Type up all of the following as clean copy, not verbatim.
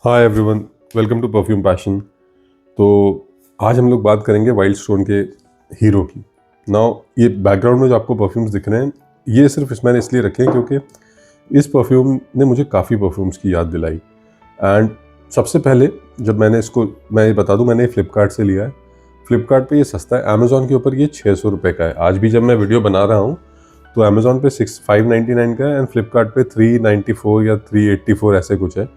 Hi everyone, welcome to perfume passion. तो आज हम लोग बात करेंगे वाइल्ड स्टोन के हीरो की। नाउ ये बैकग्राउंड में जो आपको परफ्यूम्स दिख रहे हैं, ये सिर्फ मैंने इसलिए रखे हैं क्योंकि इस परफ्यूम ने मुझे काफ़ी परफ्यूम्स की याद दिलाई। एंड सबसे पहले जब मैं ये बता दूं, मैंने फ्लिपकार्ट से लिया है। फ्लिपकार्ट पे ये सस्ता है, अमेज़ॉन के ऊपर ये 600 रुपये का है। आज भी जब मैं वीडियो बना रहा हूँ तो अमेज़ॉन पे 599 का है एंड फ्लिपकार्ट पे 394 या 384 ऐसे कुछ है।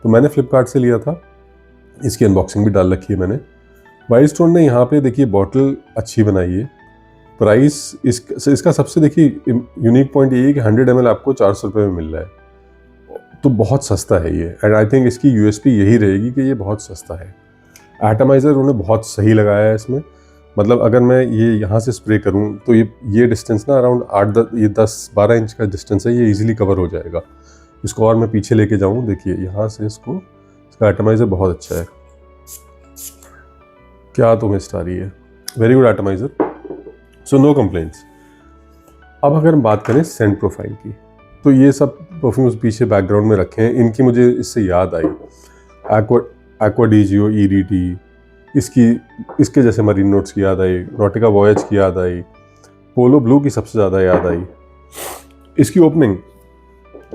तो मैंने फ्लिपकार्ट से लिया था। इसकी अनबॉक्सिंग भी डाल रखी है मैंने। वाइल्ड स्टोन ने यहाँ पे देखिए बॉटल अच्छी बनाई है। प्राइस इसका सबसे देखिए यूनिक पॉइंट यही है कि 100 ml आपको 400 रुपये में मिल रहा है, तो बहुत सस्ता है ये। एंड आई थिंक इसकी यूएसपी यही रहेगी कि ये बहुत सस्ता है। एटमाइज़र उन्होंने बहुत सही लगाया है इसमें। मतलब अगर मैं ये यहाँ से स्प्रे करूँ तो ये डिस्टेंस ना अराउंड 10-12 इंच का डिस्टेंस है, ये इजीली कवर हो जाएगा। इसको और मैं पीछे लेके जाऊँ, देखिए यहाँ से इसका एटमाइज़र बहुत अच्छा है। क्या तो मिस्ट आ रही है, very good atomiser, so no complaints. अब अगर हम बात करें सेंट प्रोफाइल की, तो ये सब परफ्यूम्स पीछे बैकग्राउंड में रखे हैं। इनकी मुझे इससे याद आई एक्वा डी जियो EDT, इसके जैसे मरीन नोट्स की याद आई, नॉटिका वॉयज की याद आई, पोलो ब्लू की सबसे ज़्यादा याद आई। इसकी ओपनिंग,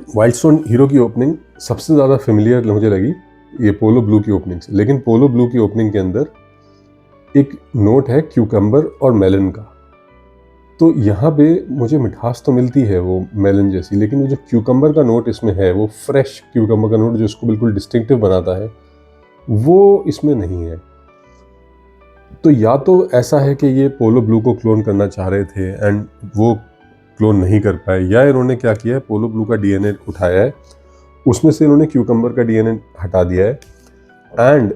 वाइल्ड स्टोन हीरो की ओपनिंग सबसे ज़्यादा फेमिलियर मुझे लगी ये पोलो ब्लू की ओपनिंग से। लेकिन पोलो ब्लू की ओपनिंग के अंदर एक नोट है क्यूकम्बर और मेलन का। तो यहाँ पे मुझे मिठास तो मिलती है वो मेलन जैसी, लेकिन वो जो क्यूकम्बर का नोट इसमें है, वो फ्रेश क्यूकम्बर का नोट जो इसको बिल्कुल डिस्टिंक्टिव बनाता है, वो इसमें नहीं है। तो या तो ऐसा है कि ये पोलो ब्लू को क्लोन करना चाह रहे थे एंड वो क्लोन नहीं कर पाए, या इन्होंने क्या किया है, पोलो ब्लू का DNA उठाया है, उसमें से इन्होंने क्यूकम्बर का DNA हटा दिया है एंड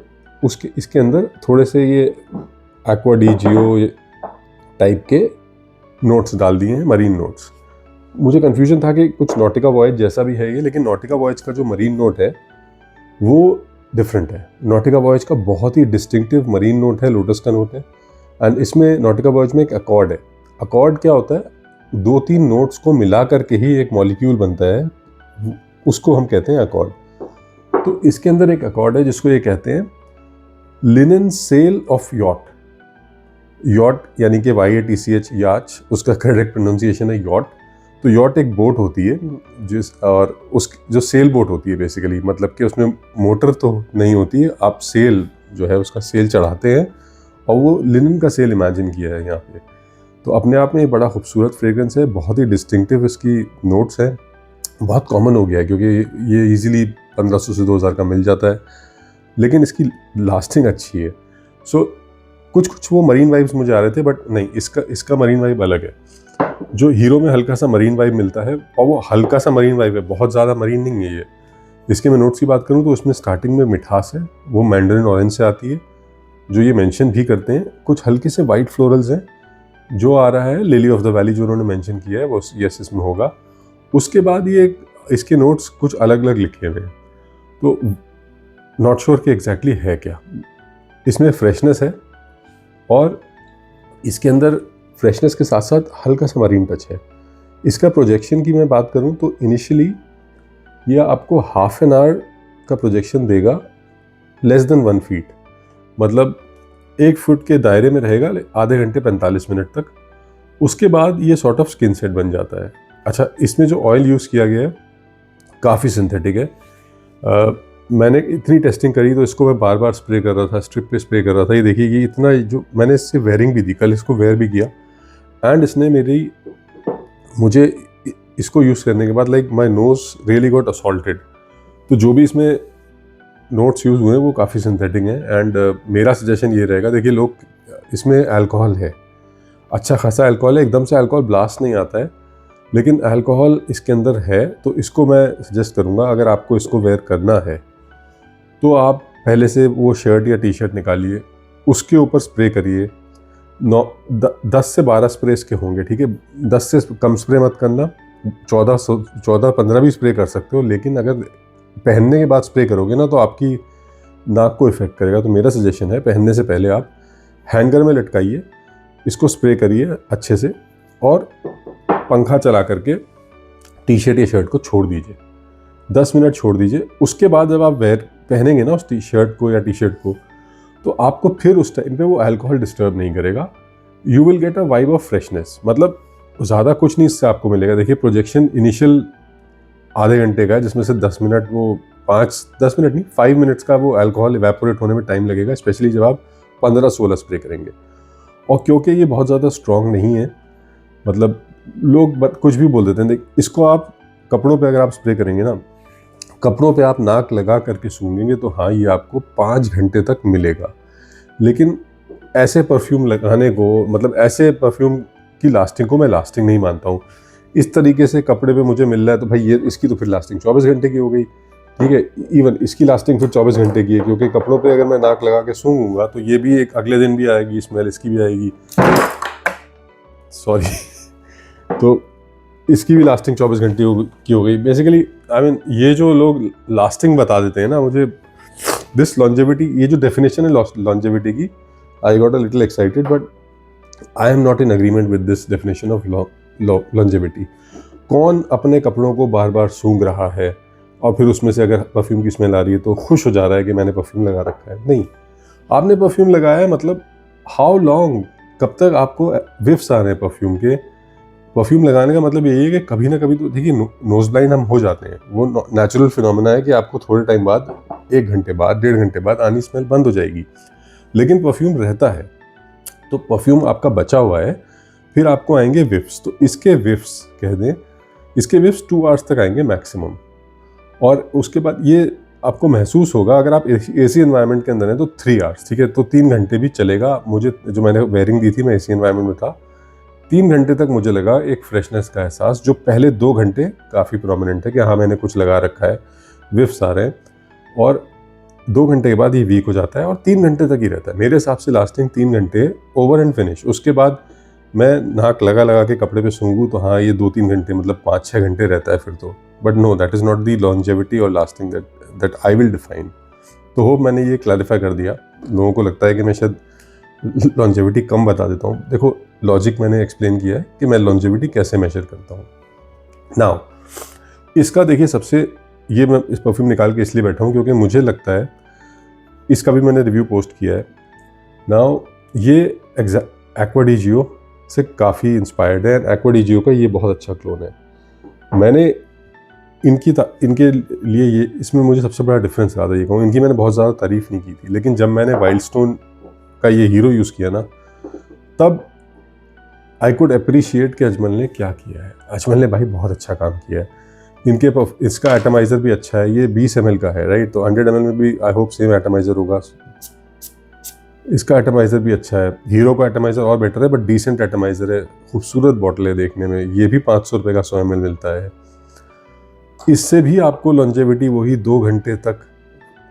इसके अंदर थोड़े से ये एक्वा डी जियो टाइप के नोट्स डाल दिए हैं, मरीन नोट्स। मुझे कन्फ्यूजन था कि कुछ नॉटिका वॉयज जैसा भी है ये, लेकिन नॉटिका वॉयज का जो मरीन नोट है वो डिफरेंट है। नॉटिका वॉयज का बहुत ही डिस्टिंक्टिव मरीन नोट है, लोटस का नोट है। एंड इसमें नॉटिका वॉयज में एक अकॉर्ड है। अकॉर्ड क्या होता है, 2-3 नोट्स को मिला करके ही एक मॉलिक्यूल बनता है, उसको हम कहते हैं अकॉर्ड। तो इसके अंदर एक अकॉर्ड है जिसको ये कहते हैं linen sail of yacht. Yacht यानी कि YATCH, याच, उसका करेक्ट प्रोनाउंसिएशन है यॉट। तो यॉट एक बोट होती है और उस जो सेल बोट होती है बेसिकली, मतलब कि उसमें मोटर तो नहीं होती है, आप सेल जो है उसका सेल चढ़ाते हैं और वो लिनन का सेल इमेजिन किया है यहाँ पे। तो अपने आप में ये बड़ा खूबसूरत फ्रेग्रेंस है, बहुत ही डिस्टिंक्टिव इसकी नोट्स हैं। बहुत कॉमन हो गया है क्योंकि ये इजीली 1500 से 2000 का मिल जाता है, लेकिन इसकी लास्टिंग अच्छी है। सो कुछ वो मरीन वाइब्स मुझे आ रहे थे, बट नहीं, इसका मरीन वाइब अलग है। जो हीरो में हल्का सा मरीन वाइब मिलता है, और वो हल्का सा मरीन वाइब है, बहुत ज़्यादा मरीन नहीं है ये। इसके मैं नोट्स की बात करूँ तो उसमें स्टार्टिंग में मिठास है, वो मैंडरिन ऑरेंज से आती है, जो ये मेंशन भी करते हैं। कुछ हल्के से वाइट फ्लोरल्स हैं, जो आ रहा है लिली ऑफ द वैली जो उन्होंने मेंशन किया है वो यस इसमें होगा। उसके बाद ये इसके नोट्स कुछ अलग अलग लिखे हुए हैं, तो नॉट श्योर कि एग्जैक्टली है क्या। इसमें फ्रेशनेस है और इसके अंदर फ्रेशनेस के साथ साथ हल्का सा मरीन टच है। इसका प्रोजेक्शन की मैं बात करूं तो इनिशियली ये आपको हाफ एन आवर का प्रोजेक्शन देगा, लेस देन 1 फीट, मतलब 1 फुट के दायरे में रहेगा आधे घंटे 45 मिनट तक। उसके बाद ये सॉर्ट ऑफ स्किन सेट बन जाता है। अच्छा, इसमें जो ऑयल यूज़ किया गया है काफ़ी सिंथेटिक है। मैंने इतनी टेस्टिंग करी तो इसको मैं बार बार स्प्रे कर रहा था, स्ट्रिप पे स्प्रे कर रहा था। ये देखिए कि इतना, जो मैंने इससे वेयरिंग भी दी, कल इसको वेयर भी किया एंड इसने मुझे इसको यूज़ करने के बाद like my nose really got assaulted. तो जो भी इसमें नोट्स यूज़ हुए हैं वो काफ़ी सिंथेटिक हैं एंड मेरा सजेशन ये रहेगा, देखिए लोग, इसमें अल्कोहल है, अच्छा खासा अल्कोहल है, एकदम से अल्कोहल ब्लास्ट नहीं आता है, लेकिन अल्कोहल इसके अंदर है। तो इसको मैं सजेस्ट करूँगा, अगर आपको इसको वेयर करना है तो आप पहले से वो शर्ट या टी-शर्ट निकालिए, उसके ऊपर स्प्रे करिए। 10 से 12 स्प्रे इसके होंगे, ठीक है। 10 से कम स्प्रे मत करना, 14-15 भी स्प्रे कर सकते हो, लेकिन अगर पहनने के बाद स्प्रे करोगे ना तो आपकी नाक को इफेक्ट करेगा। तो मेरा सजेशन है, पहनने से पहले आप हैंगर में लटकाइए, इसको स्प्रे करिए अच्छे से और पंखा चला करके टी-शर्ट या शर्ट को छोड़ दीजिए, 10 मिनट छोड़ दीजिए। उसके बाद जब आप वेयर पहनेंगे ना उस टी शर्ट को या टी शर्ट को, तो आपको फिर उस टाइम पे वो अल्कोहल डिस्टर्ब नहीं करेगा। You will get a vibe of freshness. मतलब ज़्यादा कुछ नहीं इससे आपको मिलेगा। देखिए प्रोजेक्शन इनिशियल आधे घंटे का है, जिसमें से 10 मिनट वो 10 मिनट नहीं 5 मिनट्स का वो अल्कोहल इवेपोरेट होने में टाइम लगेगा, स्पेशली जब आप 15-16 स्प्रे करेंगे। और क्योंकि ये बहुत ज़्यादा स्ट्रॉन्ग नहीं है, मतलब लोग कुछ भी बोल देते हैं, देख इसको आप कपड़ों पे अगर आप स्प्रे करेंगे ना, कपड़ों पे आप नाक लगा करके सूंघेंगे तो हाँ ये आपको 5 घंटे तक मिलेगा। लेकिन ऐसे परफ्यूम लगाने को, मतलब ऐसे परफ्यूम की लास्टिंग को मैं लास्टिंग नहीं मानता हूँ। इस तरीके से कपड़े पे मुझे मिल रहा है तो भाई ये इसकी तो फिर लास्टिंग 24 घंटे की हो गई, ठीक है। इवन इसकी लास्टिंग फिर 24 घंटे की है, क्योंकि कपड़ों पे अगर मैं नाक लगा के सूंघूंगा तो ये भी एक अगले दिन भी आएगी स्मेल, इसकी भी आएगी, सॉरी तो इसकी भी लास्टिंग 24 घंटे की हो गई। बेसिकली आई मीन ये जो लोग लास्टिंग बता देते हैं ना, मुझे दिस लॉन्जेविटी, ये जो डेफिनेशन है लॉन्जेविटी की, I got a little excited, but I am not in agreement with this definition of longevity. कौन अपने कपड़ों को बार बार सूंघ रहा है और फिर उसमें से अगर परफ्यूम की स्मेल आ रही है तो खुश हो जा रहा है कि मैंने परफ्यूम लगा रखा है? नहीं, आपने परफ्यूम लगाया है, मतलब हाउ लॉन्ग, कब तक आपको विफ्स आ रहे हैं परफ्यूम के। परफ्यूम लगाने का मतलब यही है कि कभी ना कभी तो देखिए नोज ब्लाइंड हम हो जाते हैं, वो नेचुरल फिनोमेना है कि आपको थोड़े टाइम बाद, 1 घंटे बाद, 1.5 घंटे बाद आनी स्मेल बंद हो जाएगी, लेकिन परफ्यूम रहता है। तो परफ्यूम आपका बचा हुआ है, फिर आपको आएंगे विफ्स। तो इसके विफ्स कह दें, इसके विफ्स 2 आवर्स तक आएंगे मैक्सिमम। और उसके बाद ये आपको महसूस होगा, अगर आप एसी एनवायरनमेंट के अंदर हैं तो 3 आवर्स, ठीक है, तो 3 घंटे भी चलेगा। मुझे जो मैंने वेयरिंग दी थी, मैं एसी एनवायरनमेंट में था, 3 घंटे तक मुझे लगा एक फ्रेशनेस का एहसास, जो पहले 2 घंटे काफ़ी प्रोमिनेंट है कि हाँ मैंने कुछ लगा रखा है, विफ्स आ रहे हैं, और 2 घंटे के बाद ये वीक हो जाता है और 3 घंटे तक ही रहता है मेरे हिसाब से। लास्टिंग 3 घंटे ओवर एंड फिनिश। उसके बाद मैं नाक लगा के कपड़े पे सूंघूँ तो हाँ ये 2-3 घंटे, मतलब 5-6 घंटे रहता है फिर तो, but no, that is not the longevity और lasting that I will define. तो होप मैंने ये क्लैरिफाई कर दिया। लोगों को लगता है कि मैं शायद लॉन्जेविटी कम बता देता हूँ। देखो लॉजिक मैंने एक्सप्लेन किया है कि मैं लॉन्जेविटी कैसे मेजर करता हूँ। नाउ इसका देखिए, सबसे ये मैं इस परफ्यूम निकाल के इसलिए बैठा हूँ क्योंकि मुझे लगता है, इसका भी मैंने रिव्यू पोस्ट किया है। नाउ ये एक्वा डी जियो से काफ़ी इंस्पायर्ड है। एक्वा डी जियो का ये बहुत अच्छा क्लोन है। मैंने इनके लिए ये, इसमें मुझे सबसे बड़ा डिफरेंस याद है, ये कहूँ, इनकी मैंने बहुत ज़्यादा तारीफ़ नहीं की थी, लेकिन जब मैंने वाइल्डस्टोन का ये हीरो यूज़ किया ना, तब आई कुड अप्रिशिएट कि अजमल ने क्या किया है। अजमल ने भाई बहुत अच्छा काम किया है। इसका एटमाइज़र भी अच्छा है, ये 20 ml का है, राइट, तो 100 ml में भी आई होप सेम एटमाइज़र होगा। इसका एटमाइज़र भी अच्छा है, हीरो का एटमाइज़र और बेटर है, बट डिसेंट एटमाइज़र है, खूबसूरत बॉटल है देखने में। ये भी 500 रुपये का 100 ml मिलता है। इससे भी आपको लॉन्जेविटी वही 2 घंटे तक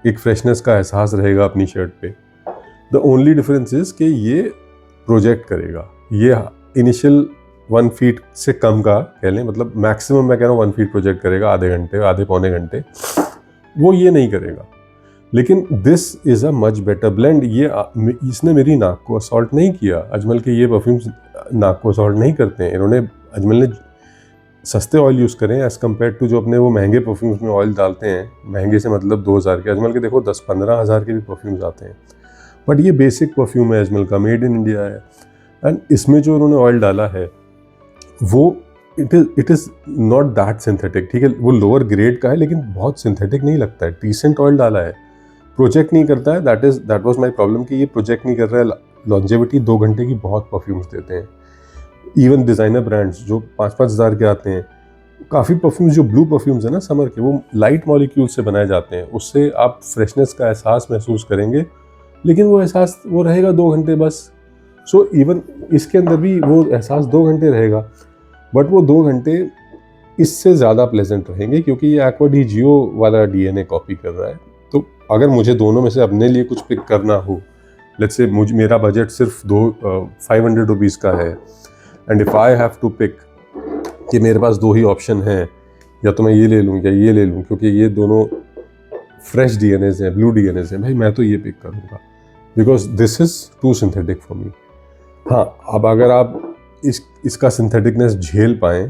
एक फ्रेशनेस का एहसास रहेगा अपनी शर्ट पे। द ओनली डिफरेंस इज़ कि ये प्रोजेक्ट करेगा। ये इनिशियल 1 फीट से कम का कह लें, मतलब मैक्सिमम मैं कह रहा हूँ 1 फीट प्रोजेक्ट करेगा, आधे पौने घंटे, वो ये नहीं करेगा। लेकिन this is a much better blend. ये इसने मेरी नाक को असॉल्ट नहीं किया। अजमल के ये परफ्यूम्स नाक को असॉल्ट नहीं करते हैं। अजमल ने सस्ते ऑयल यूज़ करें एज़ कम्पेयर टू जो अपने वो महंगे परफ्यूम्स में ऑयल डालते हैं। महंगे से मतलब 2000 के, अजमल के देखो 10-15 हज़ार के भी परफ्यूम्स आते हैं, बट ये बेसिक परफ्यूम है अजमल का, मेड इन इंडिया है। एंड इसमें जो उन्होंने ऑयल डाला है वो it is not that synthetic, ठीक है, वो लोअर ग्रेड का है लेकिन बहुत सिंथेटिक नहीं लगता है, डिसेंट ऑयल डाला है, प्रोजेक्ट नहीं करता है। दैट वाज माय प्रॉब्लम कि ये प्रोजेक्ट नहीं कर रहा है। लॉन्जेविटी 2 घंटे की बहुत परफ्यूम्स देते हैं। इवन डिज़ाइनर ब्रांड्स जो 5-5 हज़ार के आते हैं, काफ़ी परफ्यूम्स जो ब्लू परफ्यूम्स है ना समर के, वो लाइट मॉलिक्यूल से बनाए जाते हैं। उससे आप फ्रेशनेस का एहसास महसूस करेंगे, लेकिन वो एहसास वो रहेगा 2 घंटे बस। सो इवन इसके अंदर भी वो एहसास 2 घंटे रहेगा, बट वो 2 घंटे इससे ज़्यादा प्लेजेंट रहेंगे क्योंकि ये एक्वा डी जियो वाला DNA कॉपी कर रहा है। तो अगर मुझे दोनों में से अपने लिए कुछ पिक करना हो, लेट्स से मेरा बजट सिर्फ 500 रुपीज़ का है, and if I have to pick कि मेरे पास 2 ही ऑप्शन हैं, या तो मैं ये ले लूँ या ये ले लूँ, क्योंकि ये दोनों फ्रेश DNAs हैं, ब्लू DNAs हैं, भाई मैं तो ये पिक करूँगा because this is too synthetic for me. हाँ, अब अगर आप इसका सिंथेटिकनेस झेल पाएँ,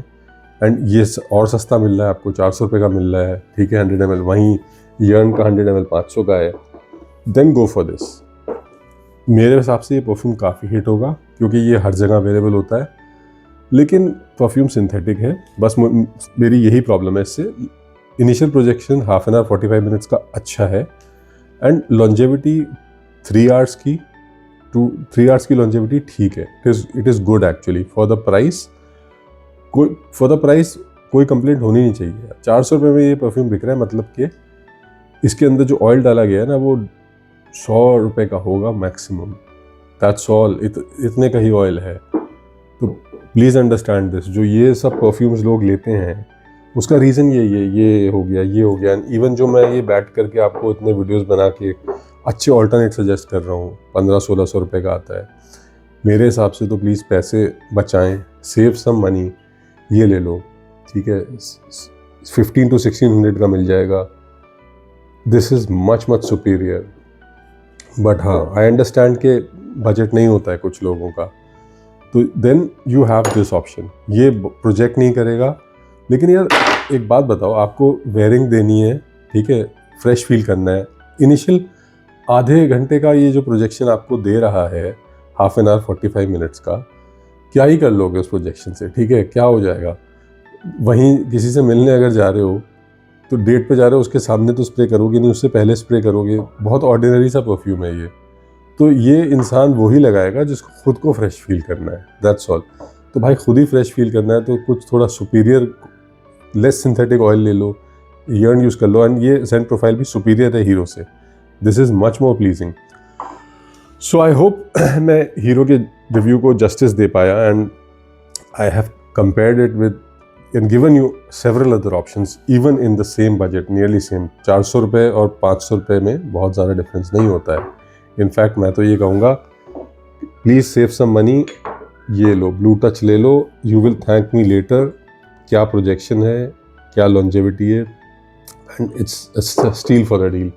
एंड ये और सस्ता मिल रहा है आपको, 400 रुपये का मिल रहा है, ठीक है, 100 ml, वहीं यर्न का 100 ml 500 का है, देन गो फॉर दिस। मेरे हिसाब से ये परफ्यूम काफ़ी हिट होगा क्योंकि ये हर जगह अवेलेबल होता है, लेकिन परफ्यूम सिंथेटिक है। बस मेरी यही प्रॉब्लम है इससे। Initial projection half an hour 45 minutes का अच्छा है, एंड लॉन्जेविटी 3 आवर्स की 3 आवर्स की लॉन्जेविटी ठीक है। It is good actually for the price. कोई कंप्लेंट होनी नहीं चाहिए। 400 रुपये में ये परफ्यूम बिक रहा है, मतलब कि इसके अंदर जो ऑयल डाला गया है ना वो 100 रुपये का होगा मैक्सिमम। दैट्स ऑल, इतने का ही ऑयल है। तो प्लीज़ अंडरस्टैंड दिस। जो ये सब परफ्यूम्स लोग लेते हैं उसका रीज़न ये हो गया। इवन जो मैं ये बैठ करके आपको इतने वीडियोस बना के अच्छे ऑल्टरनेट सजेस्ट कर रहा हूँ, 1500-1600 रुपये का आता है। मेरे हिसाब से तो प्लीज़ पैसे बचाएं, सेव सम मनी, ये ले लो, ठीक है। 1500 to 1600 का मिल जाएगा। This is much superior. But हाँ, आई अंडरस्टैंड के बजट नहीं होता है कुछ लोगों का, तो then you have this option. ये प्रोजेक्ट नहीं करेगा, लेकिन यार एक बात बताओ, आपको वेयरिंग देनी है, ठीक है, फ्रेश फील करना है। इनिशियल आधे घंटे का ये जो प्रोजेक्शन आपको दे रहा है, हाफ एन आवर 45 मिनट्स का, क्या ही कर लोगे उस प्रोजेक्शन से, ठीक है, क्या हो जाएगा। वहीं किसी से मिलने अगर जा रहे हो तो डेट पे जा रहे हो, उसके सामने तो स्प्रे करोगे नहीं, उससे पहले स्प्रे करोगे। बहुत ऑर्डिनरी सा परफ्यूम है ये। तो ये इंसान वही लगाएगा जिसको खुद को फ्रेश फील करना है, दैट्स ऑल। तो भाई खुद ही फ्रेश फील करना है तो कुछ थोड़ा सुपीरियर लेस सिंथेटिक ऑयल ले लो, यर्न यूज़ कर लो। एंड ये सेंट प्रोफाइल भी सुपीरियर है हीरो से। This is much more pleasing. So I hope मैं हीरो के रिव्यू को जस्टिस दे पाया, and I have compared it with and given you several other options even in the same budget, nearly same। 400 रुपये और 500 रुपये में बहुत ज़्यादा डिफरेंस नहीं होता है। इनफैक्ट मैं तो ये कहूँगा, प्लीज़ सेव सम मनी, ये लो, ब्लू टच ले लो, you will thank me later. क्या प्रोजेक्शन है, क्या लॉन्जेविटी है, and it's steal for the deal.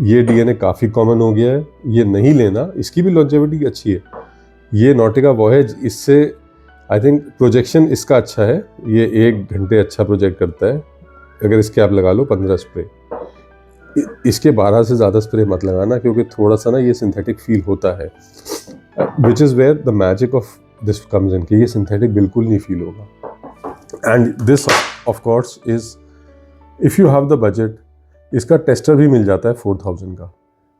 ये DNA काफ़ी कॉमन हो गया है, ये नहीं लेना। इसकी भी लॉन्जेविटी अच्छी है। ये नॉटिका वॉयेज, इससे आई थिंक प्रोजेक्शन इसका अच्छा है, ये 1 घंटे अच्छा प्रोजेक्ट करता है। अगर इसके आप लगा लो 15 स्प्रे, इसके 12 से ज़्यादा स्प्रे मत लगाना, क्योंकि थोड़ा सा ना ये सिंथेटिक फील होता है, which is where the magic of this comes in, कि ये सिंथेटिक बिल्कुल नहीं फील होगा। And this of course is, if you have the budget, इसका टेस्टर भी मिल जाता है 4000 का,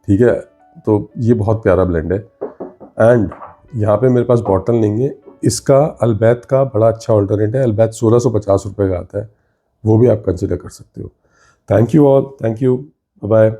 ठीक है। तो ये बहुत प्यारा ब्लेंड है। एंड यहाँ पे मेरे पास बॉटल नहीं है, इसका अल्बैत का बड़ा अच्छा ऑल्टरनेट है। अल्बैत 1650 रुपये का आता है, वो भी आप कंसिडर कर सकते हो। Thank you all, thank you, bye bye.